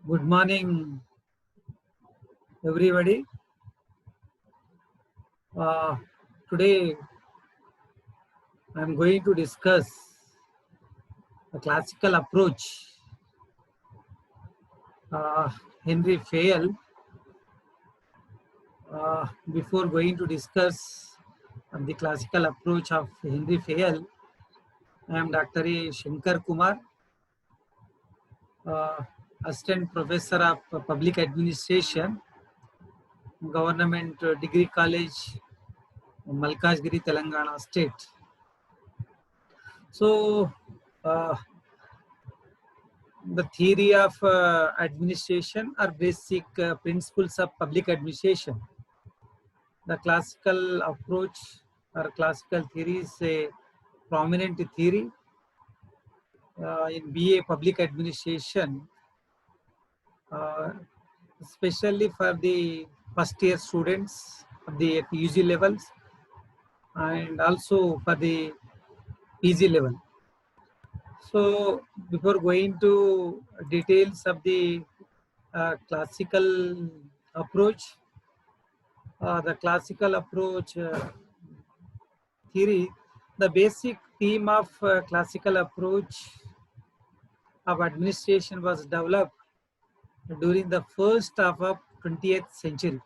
Good morning, everybody. Today, I'm going to discuss a classical approach. Uh, Henry Fayol. Before going to discuss the classical approach of Henry Fayol, I am Dr. A. Shankar Kumar, Assistant Professor of Public Administration, Government Degree College, Malkajgiri, Telangana State. So, the theory of administration or basic principles of public administration. The classical approach or classical theory is a prominent theory in BA public administration, especially for the first year students of the UG levels and also for the PG level. So before going to details of the classical approach, the classical approach theory, the basic theme of classical approach of administration was developed during the first half of 20th century.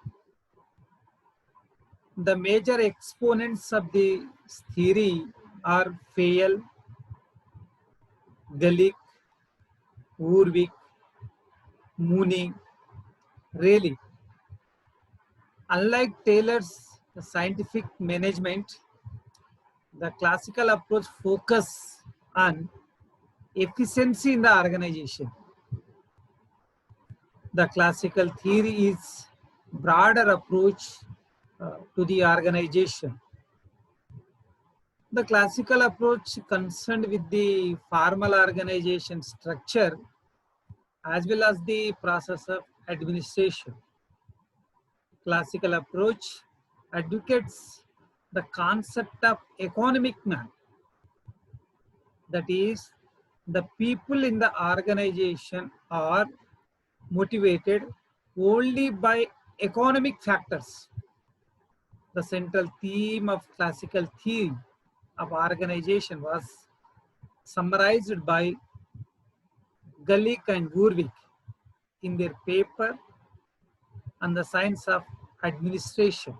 The major exponents of the theory are Fayol, Gallic, Urwick, Mooney, Rayleigh. Unlike Taylor's scientific management, the classical approach focus on efficiency in the organization. The classical theory is broader approach to the organization. The classical approach concerned with the formal organization structure as well as the process of administration. Classical approach advocates the concept of economic man. That is, the people in the organization are motivated only by economic factors. The central theme of classical theory of organization was summarized by Gallic and Urwick in their paper on the science of administration.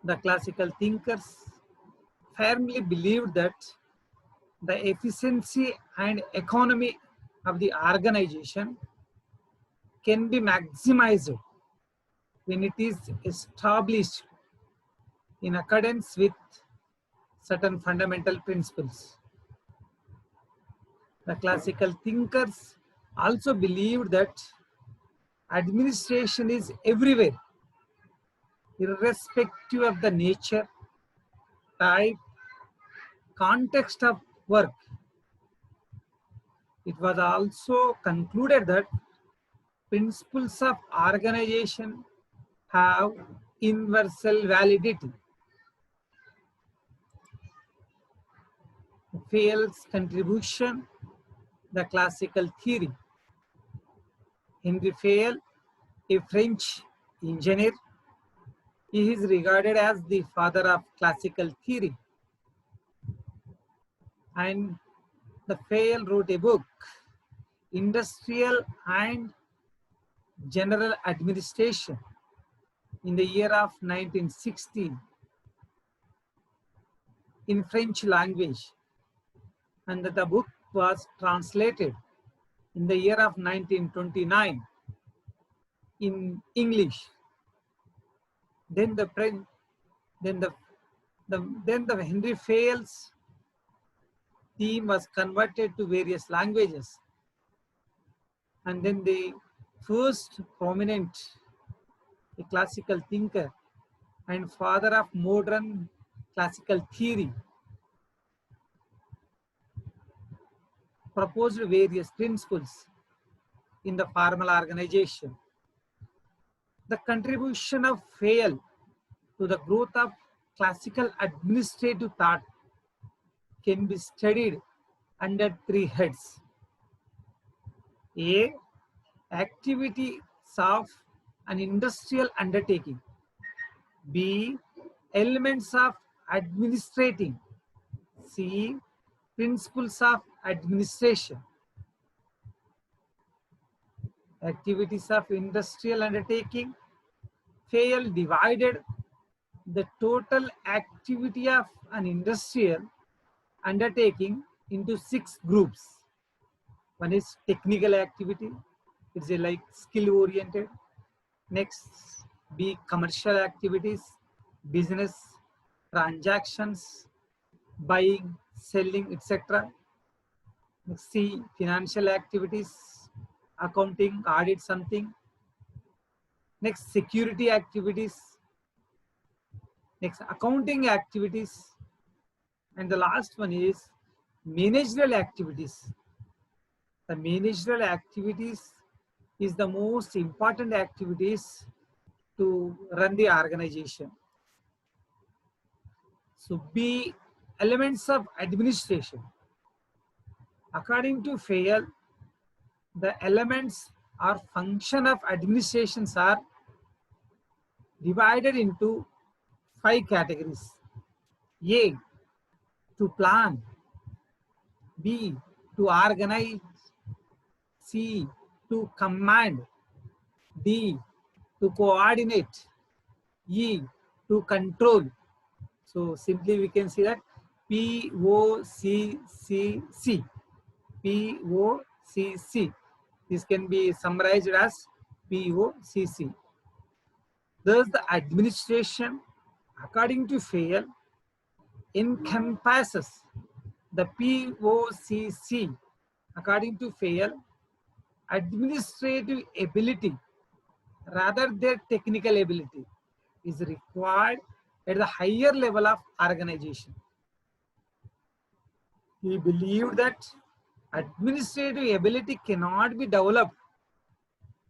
The classical thinkers firmly believed that the efficiency and economy of the organization can be maximized when it is established in accordance with certain fundamental principles. The classical thinkers also believed that administration is everywhere, irrespective of the nature, type, context of work. It was also concluded that principles of organization have universal validity. Fayol's contribution, the classical theory. Henry Fayol, a French engineer, he is regarded as the father of classical theory. And the Fayol wrote a book, Industrial and General Administration, in the year of 1916 in French language, and the book was translated in the year of 1929 in English. Then the Henry Fayol's theme was converted to various languages, and then the first prominent classical thinker and father of modern classical theory proposed various principles in the formal organization. The contribution of Fayol to the growth of classical administrative thought can be studied under three heads. A. Activities of an industrial undertaking. B. Elements of administrating. C. Principles of administration. Activities of industrial undertaking. Fayol divided the total activity of an industrial undertaking into 6 groups. One is technical activity, it's a like skill oriented. Next, B, commercial activities, business, transactions, buying, selling, etc. Next, C, financial activities, accounting, audit something. Next, security activities. Next, accounting activities. And the last one is managerial activities. The managerial activities is the most important activities to run the organization. So B, elements of administration. According to Fayol, the elements or function of administrations are divided into 5 categories. A, to plan. B, to organize. C, to command. D, to coordinate. E, to control. So simply we can see that POCCC. POCC. This can be summarized as POCC. Thus, the administration, according to Fayol, encompasses the POCC. According to Fayol, administrative ability rather than technical ability is required at the higher level of organization. He believed that administrative ability cannot be developed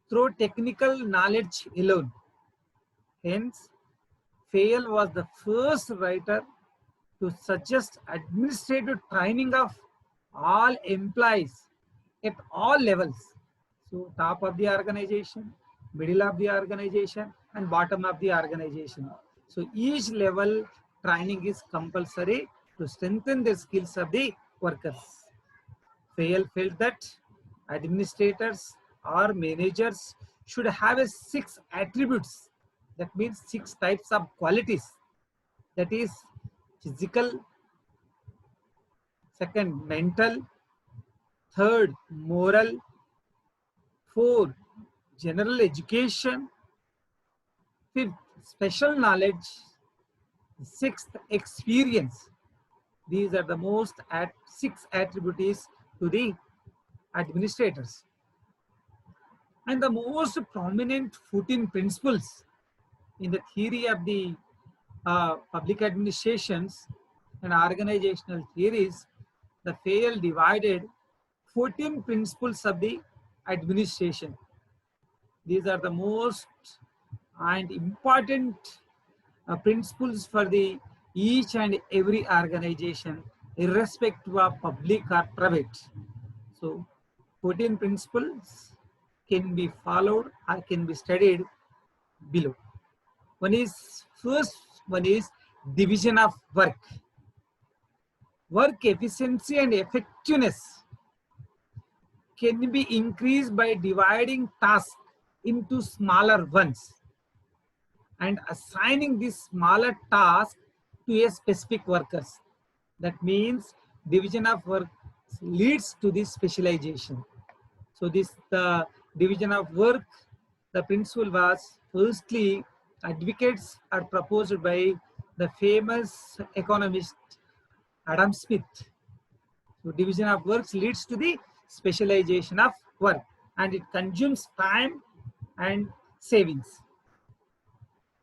through technical knowledge alone. Hence, Fayol was the first writer to suggest administrative training of all employees at all levels. So, top of the organization, middle of the organization, and bottom of the organization. So, each level training is compulsory to strengthen the skills of the workers. Fayol felt that administrators or managers should have 6 attributes. That means 6 types of qualities. That is physical, second mental, third moral, 4 general education, 5th special knowledge, 6th experience. These are the most 6 attributes to the administrators. And the most prominent 14 principles in the theory of the public administrations and organizational theories, the Fayol divided 14 principles of the administration. These are the most and important principles for the each and every organization, irrespective of public or private. So 14 principles can be followed or can be studied below. First one is division of work. Work efficiency and effectiveness can be increased by dividing tasks into smaller ones and assigning this smaller task to a specific workers. That means division of work leads to this specialization. So the division of work, the principle was firstly advocates are proposed by the famous economist Adam Smith. So division of works leads to the specialization of work and it consumes time and savings.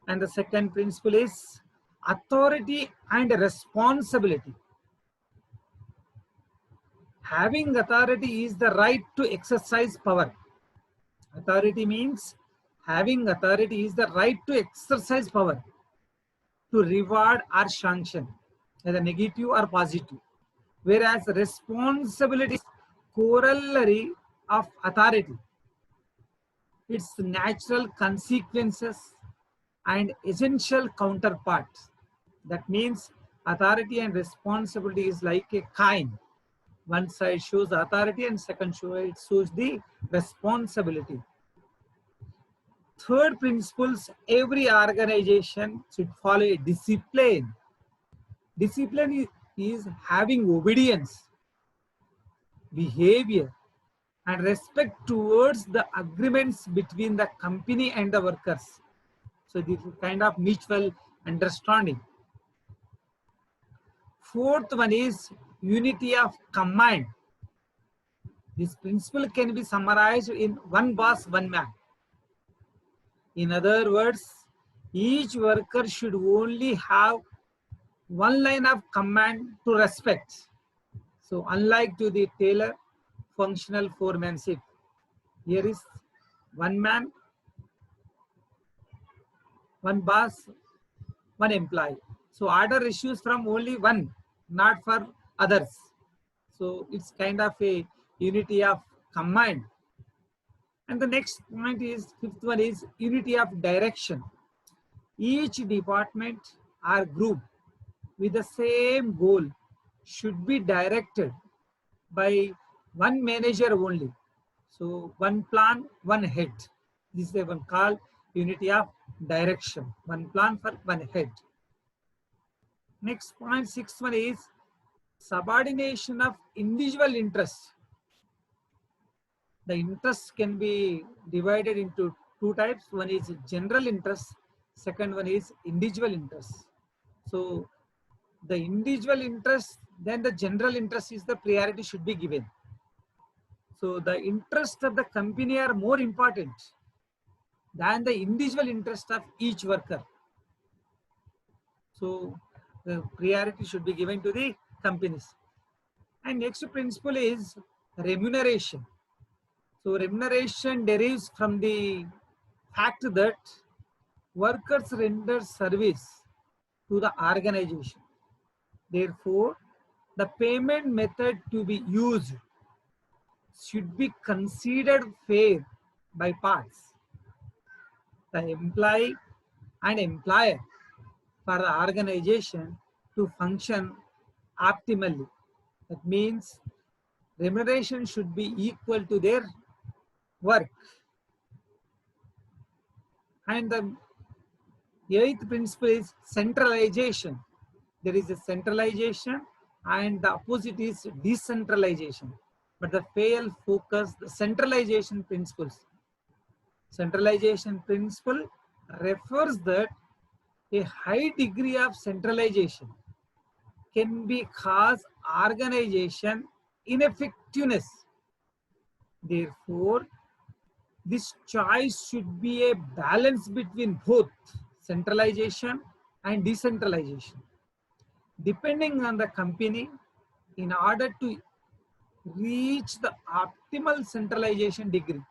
And the second principle is authority and responsibility. Having authority is the right to exercise power. Authority means having authority is the right to exercise power, to reward or sanction, either negative or positive. whereas responsibility is corollary of authority. Its natural consequences and essential counterparts. That means authority and responsibility is like a coin. One side shows authority and second side shows the responsibility. Third principles, every organization should follow a discipline. Discipline is having obedience, behavior, and respect towards the agreements between the company and the workers. So this is kind of mutual understanding. Fourth one is unity of command. This principle can be summarized in one boss, one man. In other words, each worker should only have one line of command to respect. So unlike to the tailor functional foremanship, here is one man, one boss, one employee. So order issues from only one, not for others. So it's kind of a unity of command. And the next point is, fifth one is unity of direction. Each department or group with the same goal should be directed by one manager only. So one plan, one head. This is one called unity of direction. One plan for one head. Next point, sixth one is subordination of individual interests. The interests can be divided into two types. One is general interest, second one is individual interest. So the individual interest, then the general interest is the priority should be given. So the interest of the company are more important than the individual interest of each worker. So the priority should be given to the companies. And next principle is remuneration. So remuneration derives from the fact that workers render service to the organization. Therefore, the payment method to be used should be considered fair by parts, the employee and employer, for the organization to function optimally. That means remuneration should be equal to their work. And the eighth principle is centralization. There is a centralization and the opposite is decentralization. But the fail focus the centralization principles. Centralization principle refers that a high degree of centralization can be cause organization ineffectiveness. Therefore, this choice should be a balance between both centralization and decentralization, depending on the company, in order to reach the optimal centralization degree.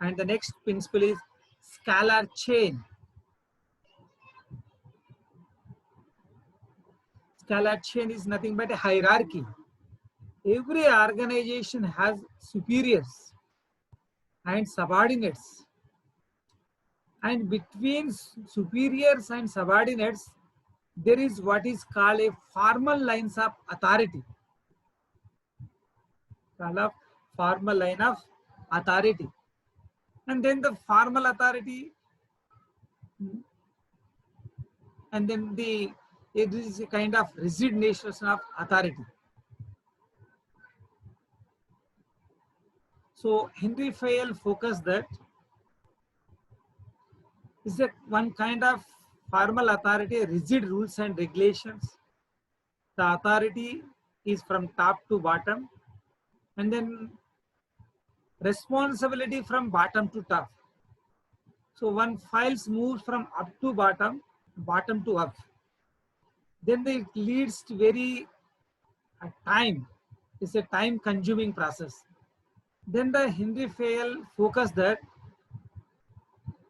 And the next principle is scalar chain. Scalar chain is nothing but a hierarchy. Every organization has superiors and subordinates. And between superiors and subordinates, there is what is called a formal lines of authority. Formal line of authority. And then the formal authority, and then it is a kind of resignation of authority. So Henry Fayol focused that is that one kind of formal authority, rigid rules and regulations. The authority is from top to bottom, and then responsibility from bottom to top. So one files moves from up to bottom, bottom to up. Then it leads to very time. It's a time consuming process. Then the Henry Fayol focused that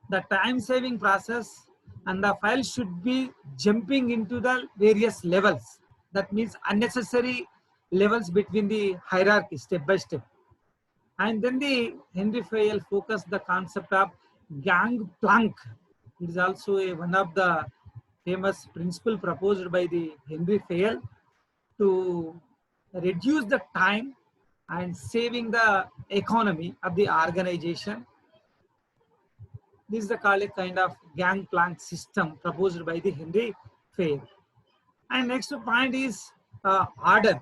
the time saving process and the file should be jumping into the various levels. That means unnecessary levels between the hierarchy step by step. And then the Henry Fayol focused the concept of gangplank. It is also one of the famous principle proposed by the Henry Fayol to reduce the time and saving the economy of the organization. This is the called a kind of gangplank system proposed by the Henry Fayol. And next point is order.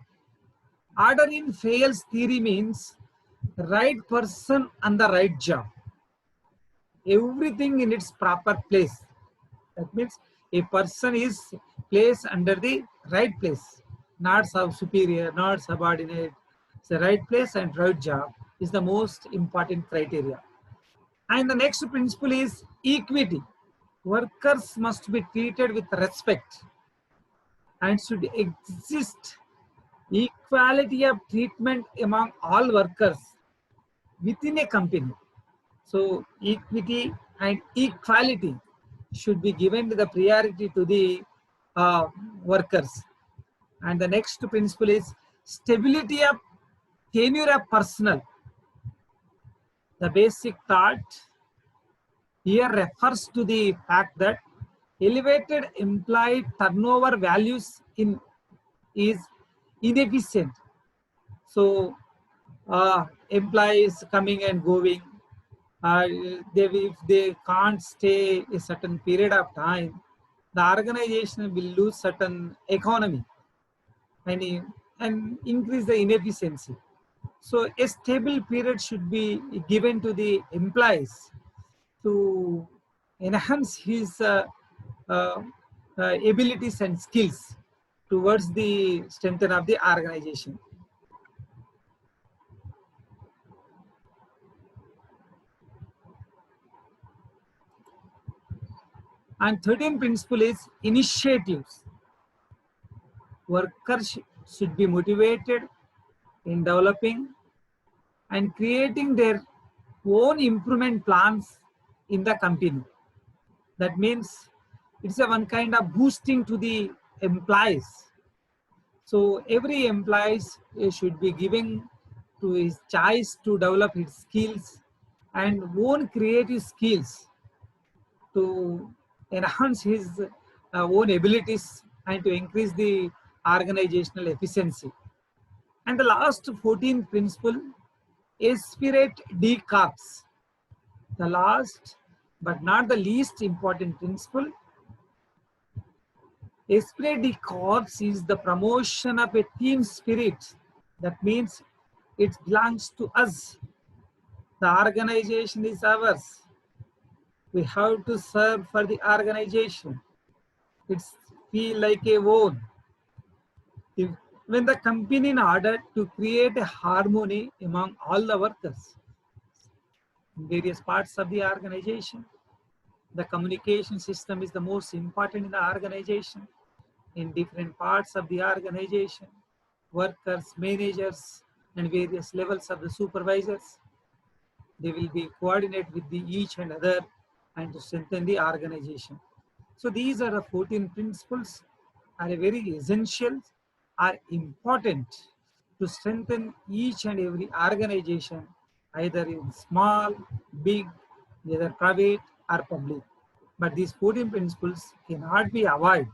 Order in Fayol's theory means right person and the right job. Everything in its proper place. That means a person is placed under the right place, not superior, not subordinate. It's the right place and right job is the most important criteria. And the next principle is equity. Workers must be treated with respect and should exist equality of treatment among all workers within a company. So equity and equality should be given the priority to the workers. And the next principle is stability of tenure of personnel. The basic thought here refers to the fact that elevated employee turnover values is inefficient. So employees coming and going, if they can't stay a certain period of time, the organization will lose certain economy and increase the inefficiency. So a stable period should be given to the employees to enhance his abilities and skills towards the strengthening of the organization. And 13th principle is initiatives. Workers should be motivated in developing and creating their own improvement plans in the company. That means it's a one kind of boosting to the employees. So every employee should be giving to his choice to develop his skills and own creative skills to enhance his own abilities and to increase the organizational efficiency. And the last 14th principle, aspirate D corps. The last but not the least important principle, Esprit de Corps is the promotion of a team spirit. That means it belongs to us. The organization is ours. We have to serve for the organization. It's feel like a own. When the company in order to create a harmony among all the workers in various parts of the organization, the communication system is the most important in the organization. In different parts of the organization, workers, managers, and various levels of the supervisors, they will be coordinate with the each and other and to strengthen the organization. So these are the 14 principles are very essential, are important to strengthen each and every organization, either in small, big, either private or public. But these 14 principles cannot be avoided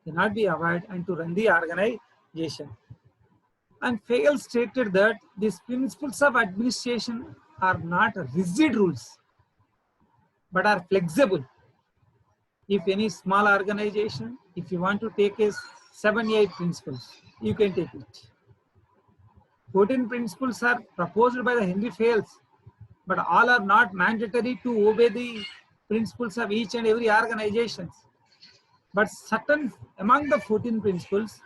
and to run the organization. And Fayol stated that these principles of administration are not rigid rules, but are flexible. If any small organization, if you want to take a 7-8 principles, you can take it. 14 principles are proposed by the Henry Fayol, but all are not mandatory to obey the principles of each and every organization. But certain among the 14 principles,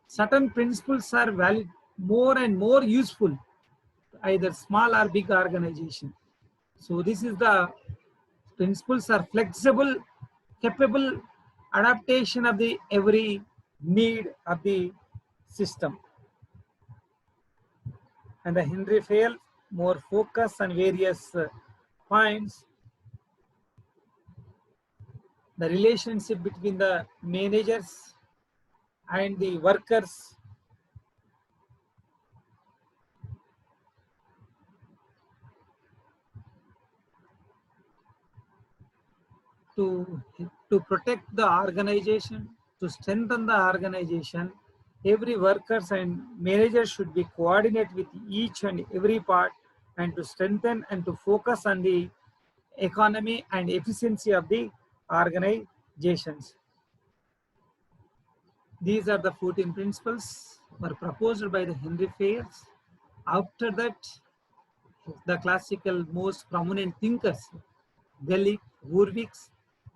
certain principles are valid, more and more useful, either small or big organization. So this is the principles are flexible, capable adaptation of the every need of the system. And the Henry Fayol more focus on various points. The relationship between the managers and the workers to, to protect the organization, to strengthen the organization. Every workers and managers should be coordinate with each and every part and to strengthen and to focus on the economy and efficiency of the organizations. These are the 14 principles were proposed by the Henry Fayers. After that, the classical most prominent thinkers, Gallic, Hurwitz,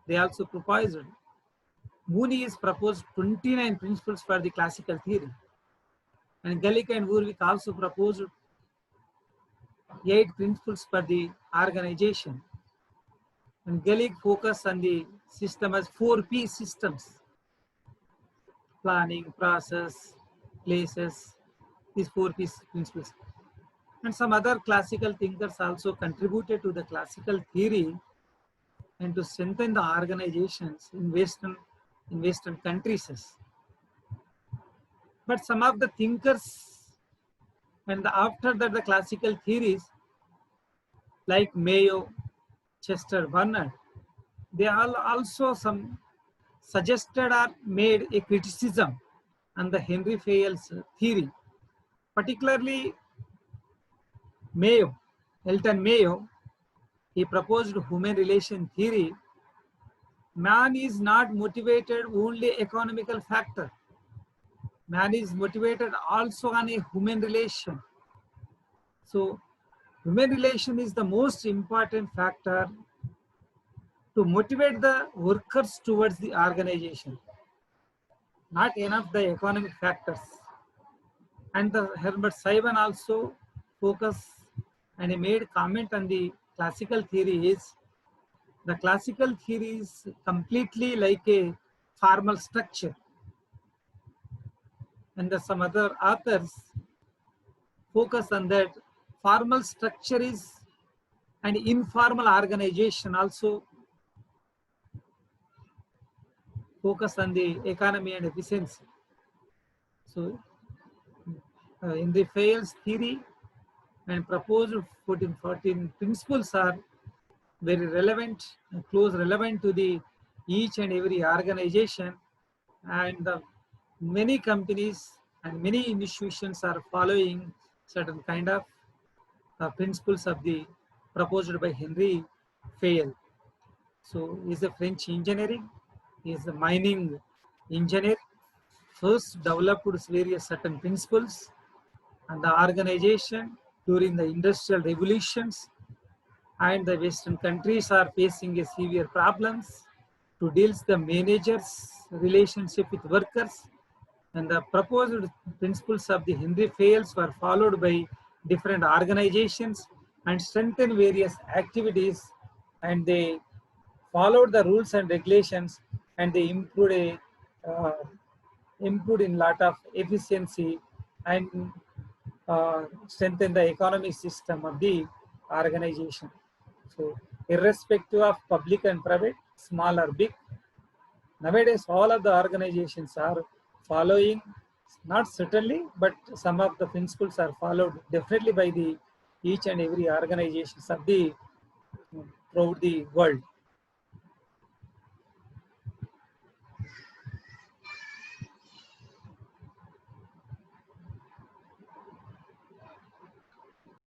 they also proposed. Mooney is proposed 29 principles for the classical theory. And Gallic and Hurwitz also proposed 8 principles for the organization. And Gallic focused on the system as 4P systems: planning, process, places, these 4P principles. And some other classical thinkers also contributed to the classical theory and to strengthen the organizations in Western countries. But some of the thinkers, and after that the classical theories like Mayo, Chester, Bernard, they all also some suggested or made a criticism on the Henry Fayol's theory, particularly Mayo, Elton Mayo. He proposed human relation theory. Man is not motivated only economical factor. Man is motivated also on a human relation. So human relation is the most important factor to motivate the workers towards the organization. Not enough the economic factors. And the Herbert Simon also focused and he made comment on the classical theory is the classical theory is completely like a formal structure. And some other authors focus on that formal structure is an informal organization also focus on the economy and efficiency. So in the Fayol's theory and proposed 14 principles are very relevant and close relevant to the each and every organization, and the many companies and many institutions are following certain kind of principles of the proposed by Henry Fayol. So he is a French engineering, he is a mining engineer, first developed various certain principles and the organization during the industrial revolutions, and the Western countries are facing a severe problems to deal with the managers' relationship with workers, and the proposed principles of the Henry Fayol were followed by different organizations and strengthened various activities, and they followed the rules and regulations, and they uh, improved in lot of efficiency and strengthen the economic system of the organization. So irrespective of public and private, small or big, nowadays all of the organizations are following, not certainly, but some of the principles are followed definitely by the each and every organizations of the throughout the world.